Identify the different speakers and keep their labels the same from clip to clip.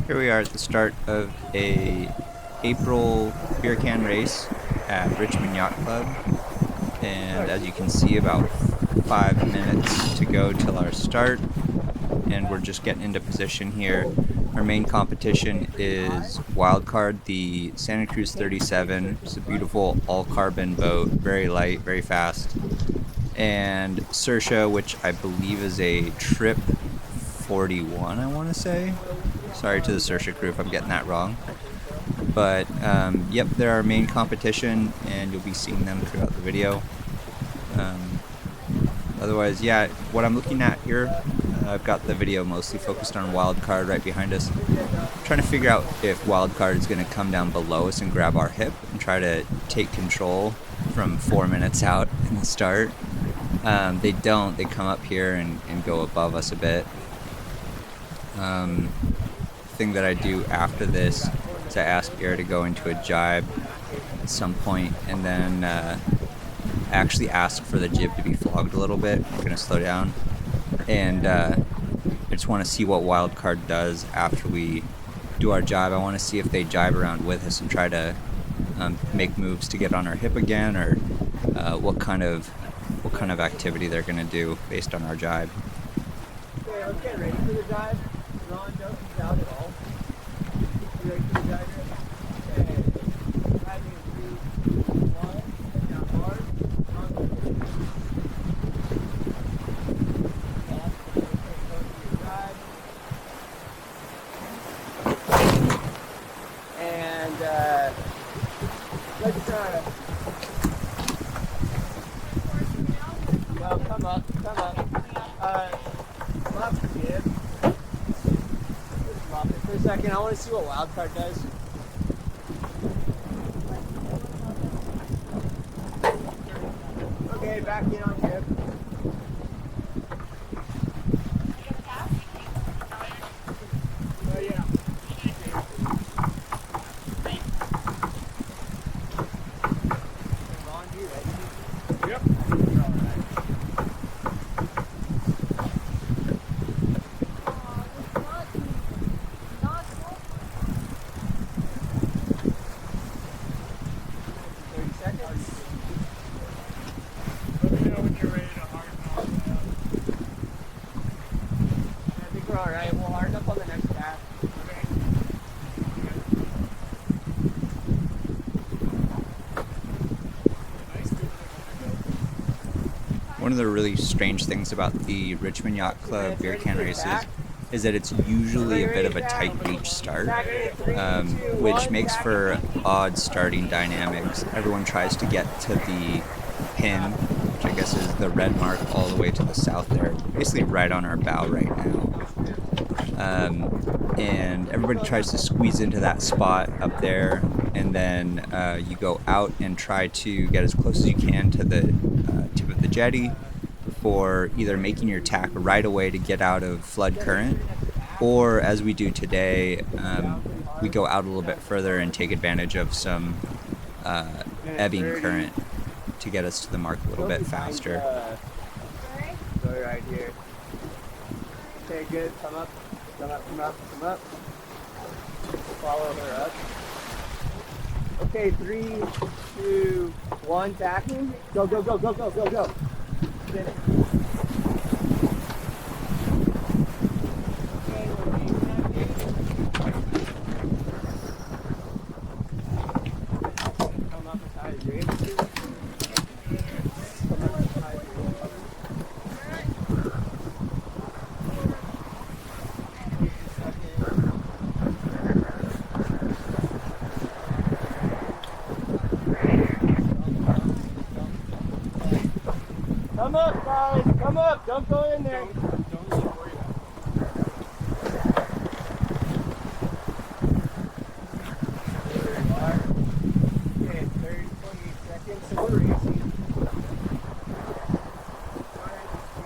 Speaker 1: Here we are at the start of a April Beercan race at Richmond Yacht Club, and as you can see, about 5 minutes to go till our start, and we're just getting into position here. Our main competition is Wildcard, the Santa Cruz 37. It's a beautiful all-carbon boat, very light, very fast. And Saoirse, which I believe is a Tripp 41, I want to say. Sorry to the Saoirse crew if I'm getting that wrong. But, yep, they're our main competition, and you'll be seeing them throughout the video. Otherwise, yeah, what I'm looking at here, I've got the video mostly focused on Wildcard right behind us. I'm trying to figure out if Wildcard is going to come down below us and grab our hip and try to take control from 4 minutes out in the start. They don't. They come up here and go above us a bit. Thing that I do after this is I ask Air to go into a jibe at some point, and then actually ask for the jib to be flogged a little bit. We're going to slow down, and I just want to see what Wildcard does after we do our jibe. I want to see if they jibe around with us and try to make moves to get on our hip again, or what kind of activity they're going to do based on our jibe.
Speaker 2: Okay, let's get ready for the jibe. Ron, don't ease out at all. You ready for the jibe? Okay. Jibing in 3, 1, and down hard. And let's no, come up. Drop the jib. Just drop it for a second. I want to see what Wildcard does. Okay, back in on jib. Oh, yeah. Ron, you ready? Yep. Alright, we'll harden up on the next pass.
Speaker 1: One of the really strange things about the Richmond Yacht Club Beercan races is that it's usually a bit of a tight beach start, which makes for odd starting dynamics. Everyone tries to get to the pin, which I guess is the red mark all the way to the south there, basically right on our bow right now. And everybody tries to squeeze into that spot up there, and then you go out and try to get as close as you can to the tip of the jetty before either making your tack right away to get out of flood current, or as we do today, we go out a little bit further and take advantage of some ebbing current to get us to the mark a little bit faster.
Speaker 2: Go right here. Okay, good. Come up. Follow her up. Okay, 3, 2, 1, tacking. Go. Get it. Come up as high as you're able to. Come up, guys. Come up. Don't go in there. Don't worry about it. There you are. Okay, 30, 28 seconds. So we're racing.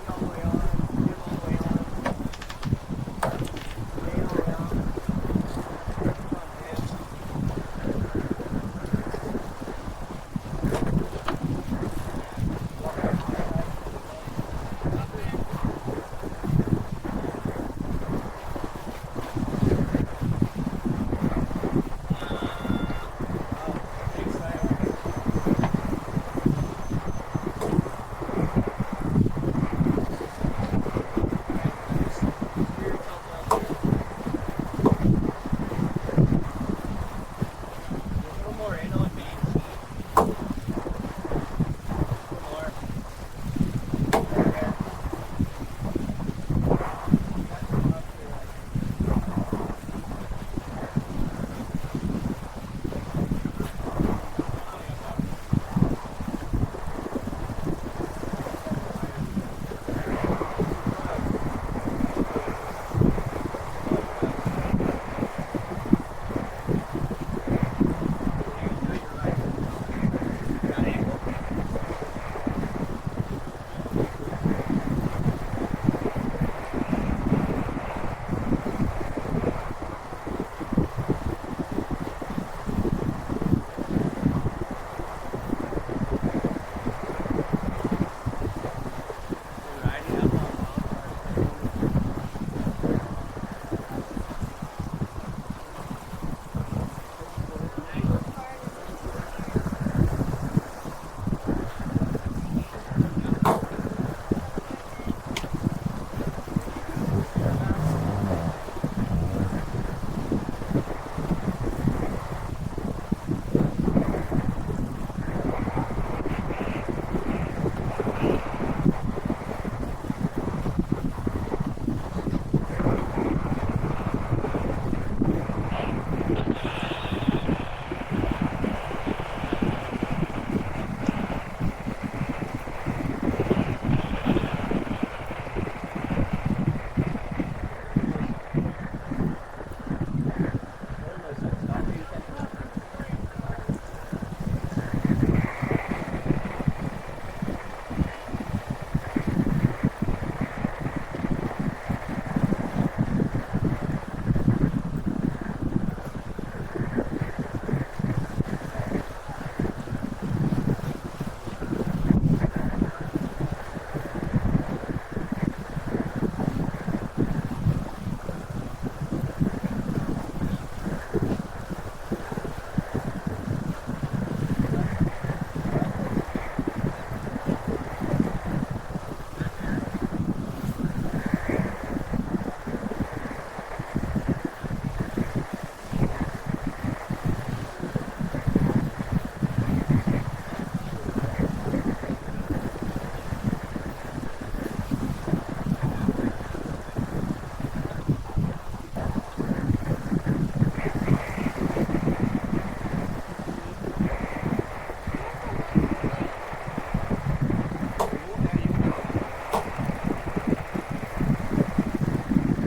Speaker 2: All the way on. Get all the way on. Stay all the way on. Come on, man.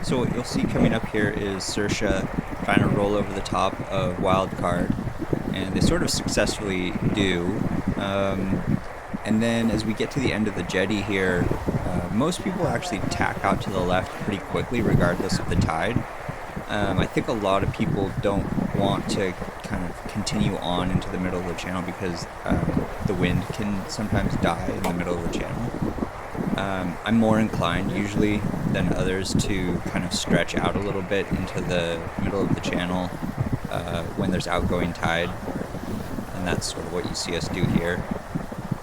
Speaker 1: So what you'll see coming up here is Saoirse trying to roll over the top of Wildcard, and they sort of successfully do. And then as we get to the end of the jetty here, most people actually tack out to the left pretty quickly regardless of the tide. I think a lot of people don't want to kind of continue on into the middle of the channel because the wind can sometimes die in the middle of the channel. I'm more inclined usually than others to kind of stretch out a little bit into the middle of the channel when there's outgoing tide, and that's sort of what you see us do here.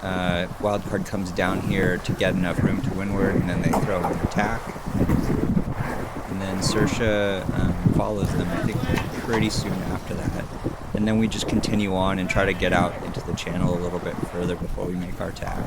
Speaker 1: Wildcard comes down here to get enough room to windward, and then they throw in the tack. And then Saoirse follows them, I think, pretty soon after that. And then we just continue on and try to get out into the channel a little bit further before we make our tack.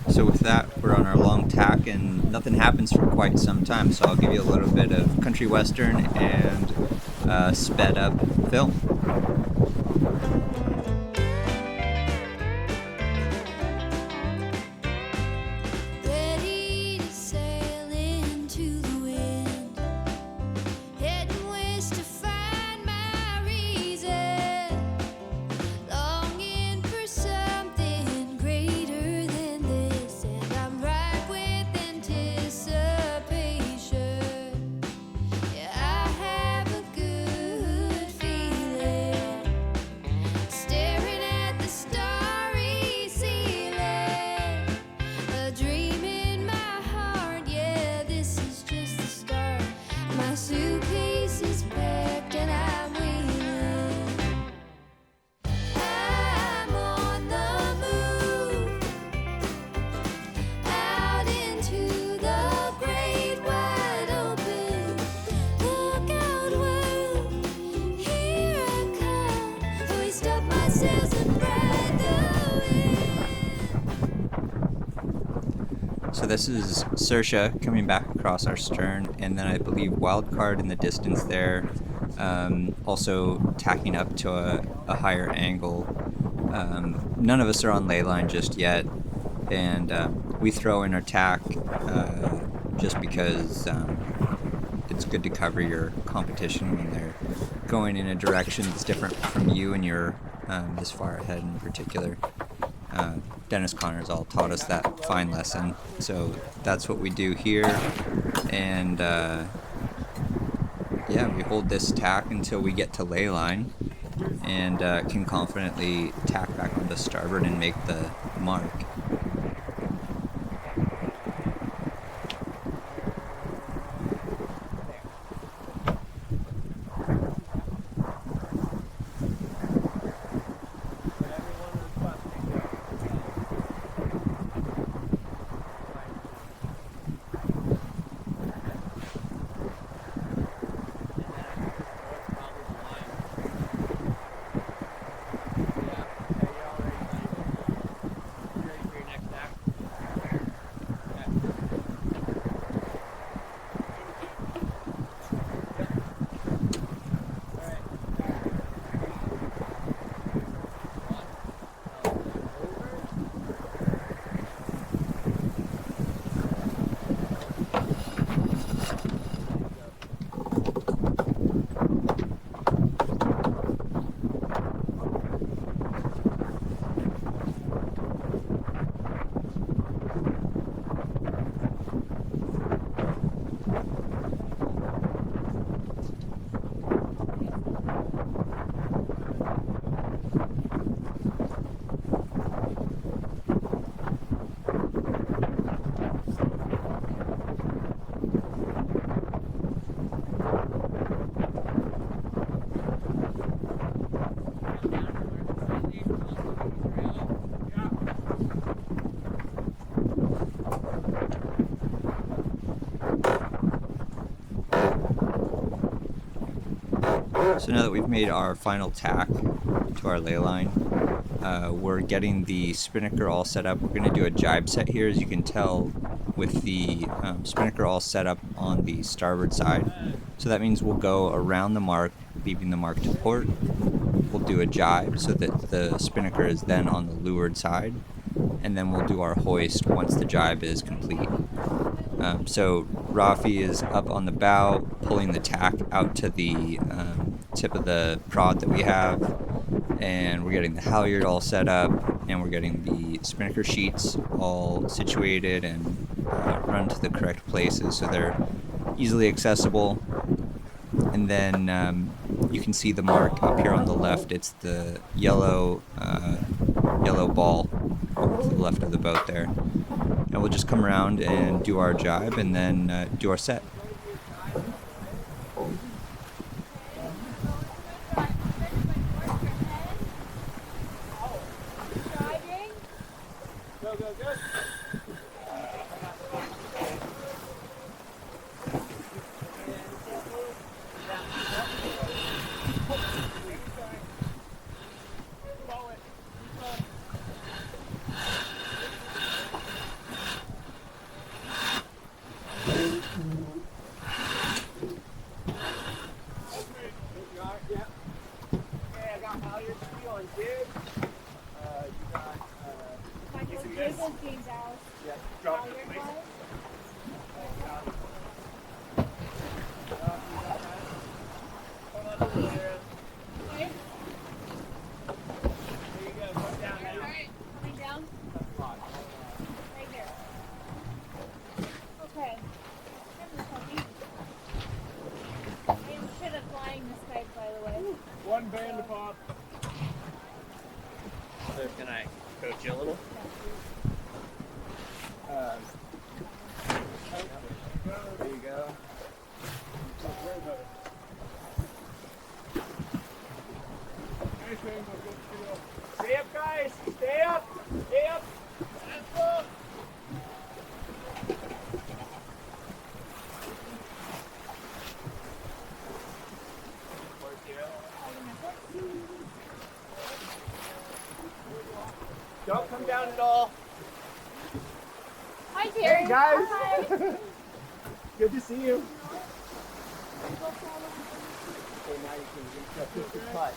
Speaker 1: So with that, we're on our long tack and nothing happens for quite some time, so I'll give you a little bit of country western and sped up film. So this is Saoirse coming back across our stern, and then I believe Wildcard in the distance there, also tacking up to a higher angle. None of us are on ley line just yet, and we throw in our tack just because it's good to cover your competition when they're going in a direction that's different from you and you're this far ahead in particular. Dennis Connors all taught us that fine lesson, so that's what we do here. And yeah, we hold this tack until we get to ley line and can confidently tack back onto starboard and make the mark. So now that we've made our final tack to our ley line, we're getting the spinnaker all set up. We're going to do a jibe set here, as you can tell, with the spinnaker all set up on the starboard side. So that means we'll go around the mark, leaving the mark to port. We'll do a jibe so that the spinnaker is then on the leeward side, and then we'll do our hoist once the jibe is complete. So Rafi is up on the bow, pulling the tack out to the tip of the prod that we have, and we're getting the halyard all set up, and we're getting the spinnaker sheets all situated and run to the correct places so they're easily accessible. And then you can see the mark up here on the left. It's the yellow ball over to the left of the boat there. And we'll just come around and do our jibe and then do our set.
Speaker 2: Go, go, go. One band to pop.
Speaker 3: So can I coach you a little?
Speaker 2: There you go. Stay up, guys. Stay up. Stay up. That's up. Don't come down at all.
Speaker 4: Hi, Terry.
Speaker 2: Hey, guys.
Speaker 4: Hi.
Speaker 2: Good to see you. Okay, now you can reach up with your putt.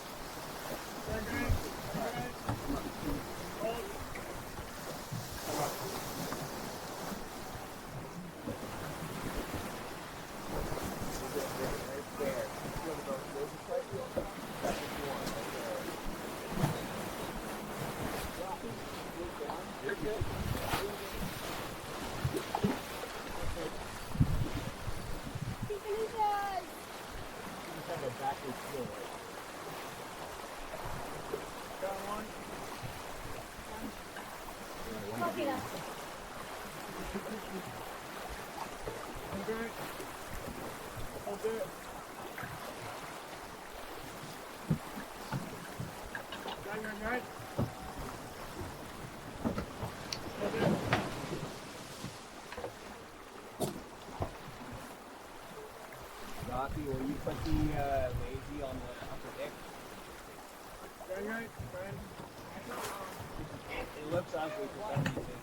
Speaker 2: Rocky, will you put the lazy on the upper deck? It looks ugly for some reason.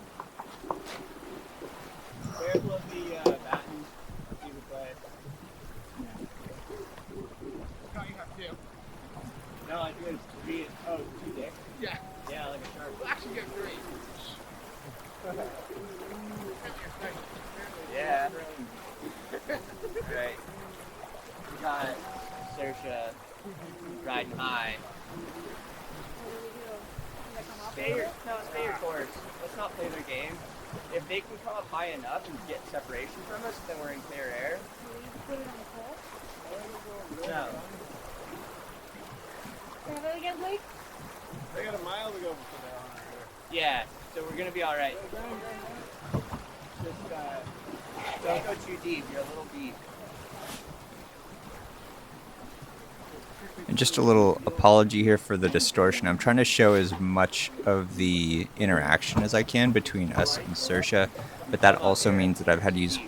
Speaker 2: Careful of the batten. See the play.
Speaker 5: No, you have two.
Speaker 2: No, I think it's three. Oh, two decks?
Speaker 5: Yeah.
Speaker 2: Yeah, like a shark.
Speaker 5: We'll actually get three.
Speaker 3: Yeah. Right. We got Saoirse riding high. Stay your course. Let's not play their game. If they can come up high enough and get separation from us, then we're in clear air. No.
Speaker 5: Say that again, please.
Speaker 2: They got a mile to go before they're on our air.
Speaker 3: Yeah, so we're gonna be all right. Just don't go too deep. You're a little deep.
Speaker 1: And just a little apology here for the distortion. I'm trying to show as much of the interaction as I can between us and Saoirse, but that also means that I've had to use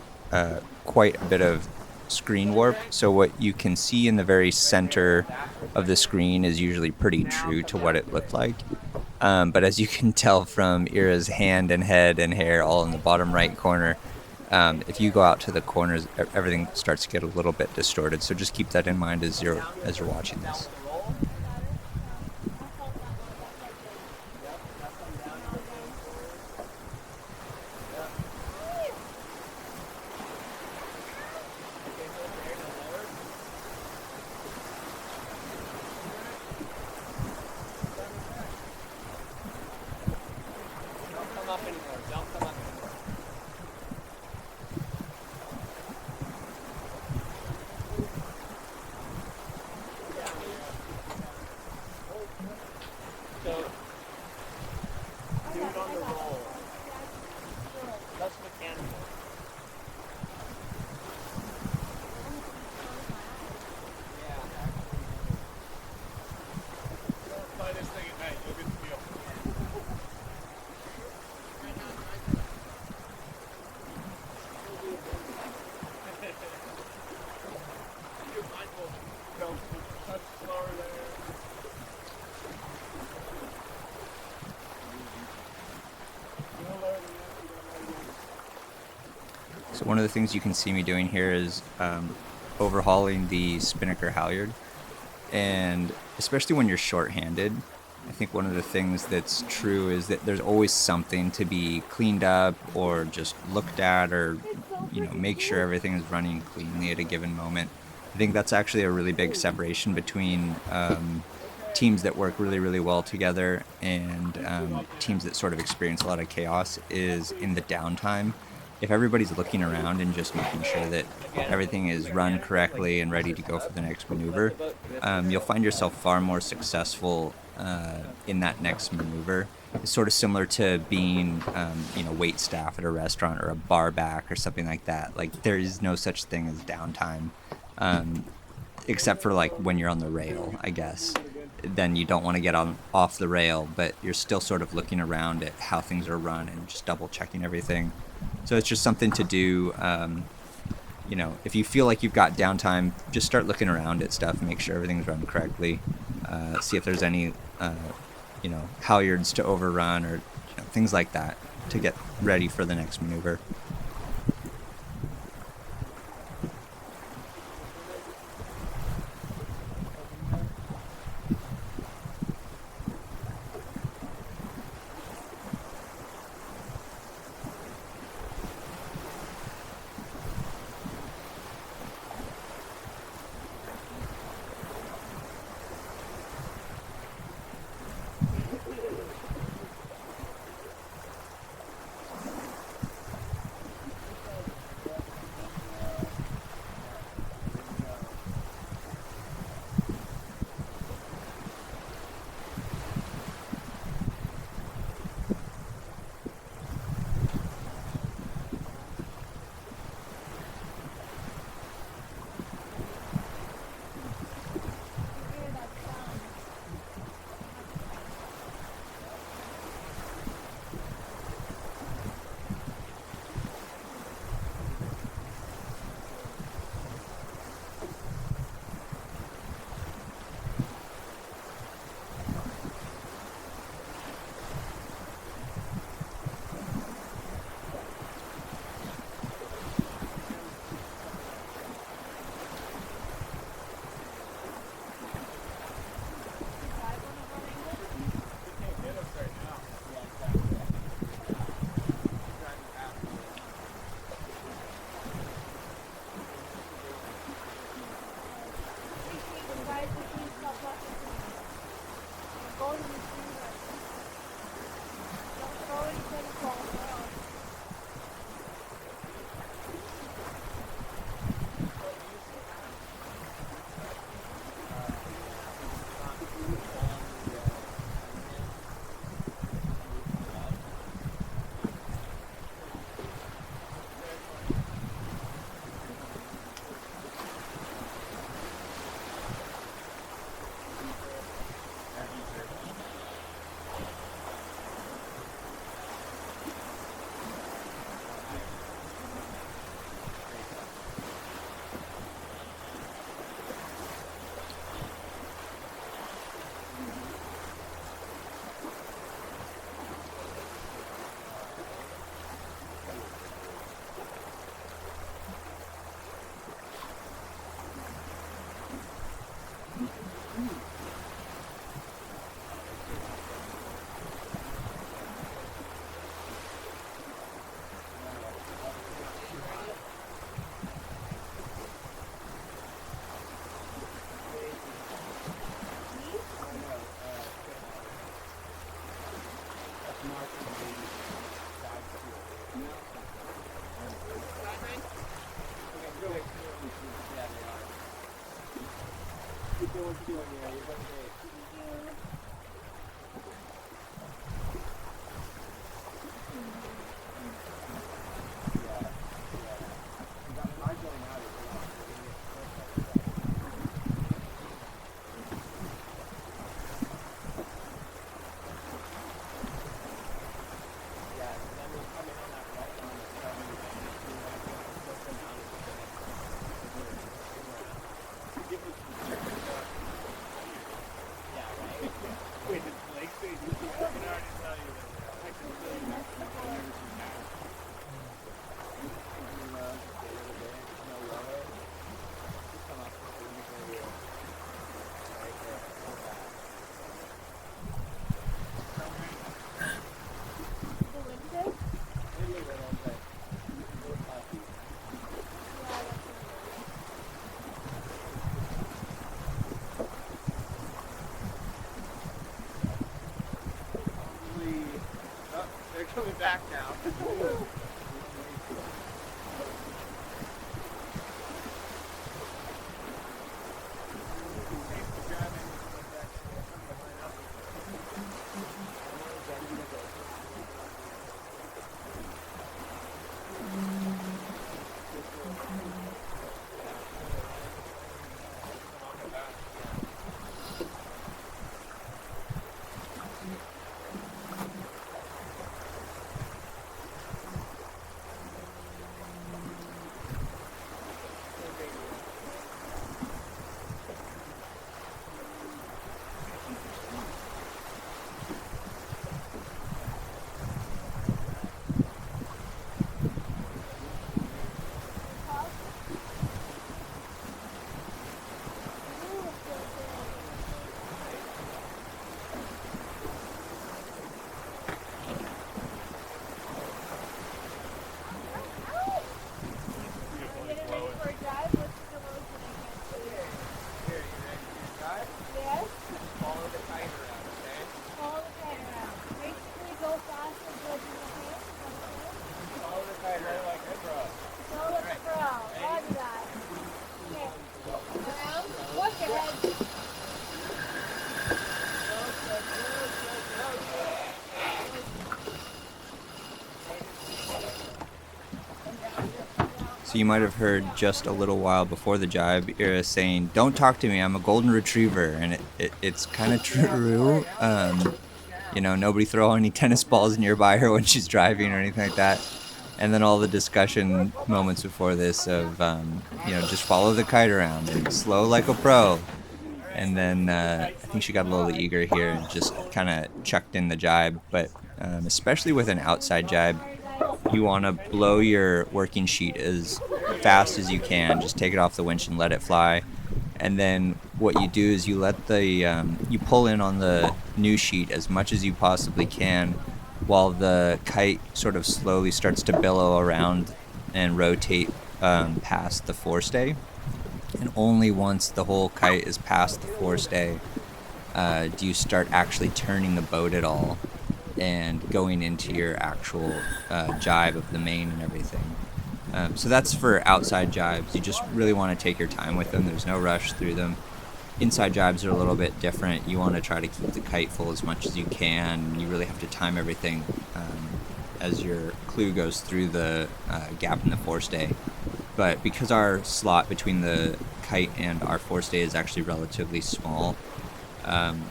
Speaker 1: quite a bit of screen warp. So what you can see in the very center of the screen is usually pretty true to what it looked like. But as you can tell from Ira's hand and head and hair all in the bottom right corner, if you go out to the corners, everything starts to get a little bit distorted. So just keep that in mind as you're watching this. So one of the things you can see me doing here is overhauling the spinnaker halyard, and especially when you're short-handed, I think one of the things that's true is that there's always something to be cleaned up or just looked at, or make sure everything is running cleanly at a given moment. I think that's actually a really big separation between teams that work really, really well together and teams that sort of experience a lot of chaos is in the downtime. If everybody's looking around and just making sure that everything is run correctly and ready to go for the next maneuver, you'll find yourself far more successful in that next maneuver. It's sort of similar to being, wait staff at a restaurant or a bar back or something like that. Like, there is no such thing as downtime, except for like when you're on the rail, I guess. Then you don't want to get off the rail, but you're still sort of looking around at how things are run and just double checking everything. So it's just something to do. If you feel like you've got downtime, just start looking around at stuff, make sure everything's run correctly, see if there's any, halyards to overrun or things like that to get ready for the next maneuver.
Speaker 2: what you're doing here. You're doing great.
Speaker 3: Coming back now.
Speaker 1: So you might have heard just a little while before the jibe, Ira saying, "Don't talk to me, I'm a golden retriever," and it's kind of true. You know, nobody throw any tennis balls nearby her when she's driving or anything like that. And then all the discussion moments before this of, you know, just follow the kite around and slow like a pro. And then I think she got a little eager here and just kind of chucked in the jibe. But especially with an outside jibe, you want to blow your working sheet as fast as you can. Just take it off the winch and let it fly. And then what you do is you let the you pull in on the new sheet as much as you possibly can, while the kite sort of slowly starts to billow around and rotate past the forestay. And only once the whole kite is past the forestay do you start actually turning the boat at all and going into your actual jibe of the main and everything. So that's for outside jibes. You just really want to take your time with them. There's no rush through them. Inside jibes are a little bit different. You want to try to keep the kite full as much as you can. You really have to time everything as your clue goes through the gap in the forestay. But because our slot between the kite and our forestay is actually relatively small,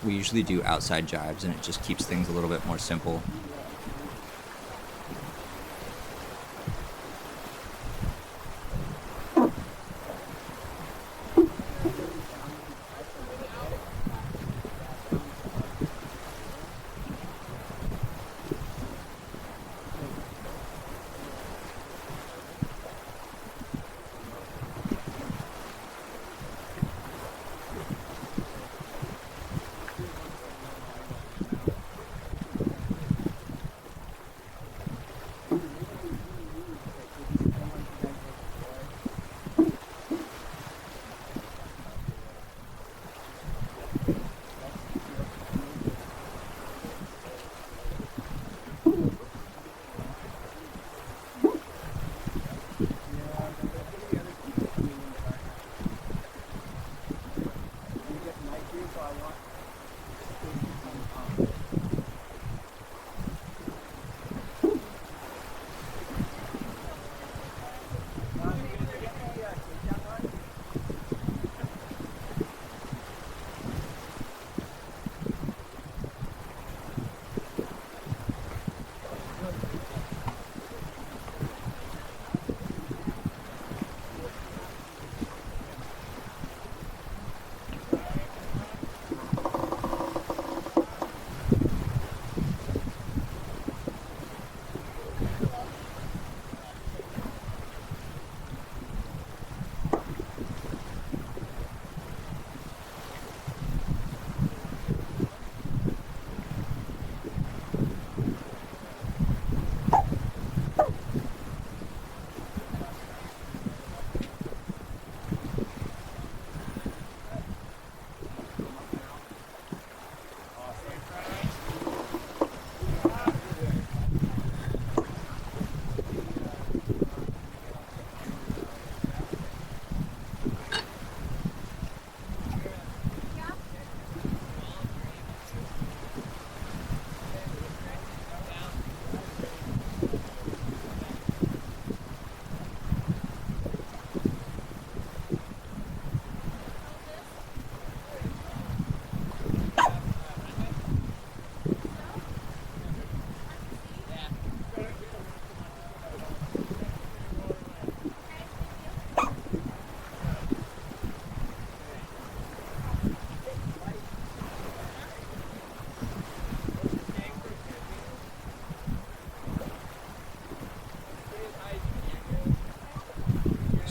Speaker 1: we usually do outside jibes, and it just keeps things a little bit more simple.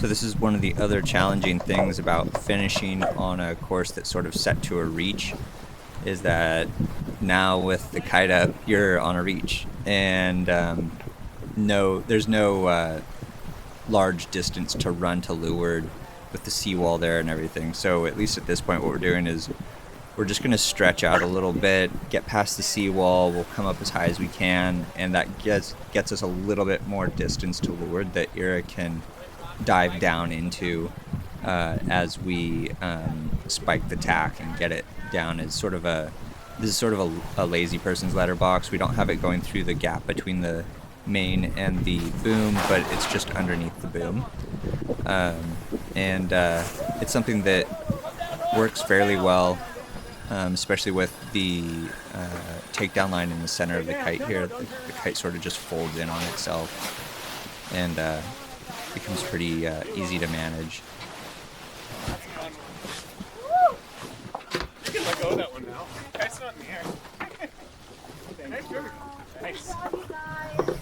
Speaker 1: So this is one of the other challenging things about finishing on a course that's sort of set to a reach, is that now with the kite up, you're on a reach, and there's no large distance to run to leeward with the seawall there and everything. So at least at this point, what we're doing is we're just going to stretch out a little bit, get past the seawall, we'll come up as high as we can, and that gets us a little bit more distance to leeward that Ira can dive down into as we spike the tack and get it down. As sort of this is sort of a lazy person's letterbox. We don't have it going through the gap between the main and the boom, but it's just underneath the boom. And it's something that works fairly well, especially with the takedown line in the center of the kite here. The kite sort of just folds in on itself and becomes pretty easy to manage.
Speaker 5: You can let go of that one now. It's not in the air. Nice.
Speaker 4: Love you guys.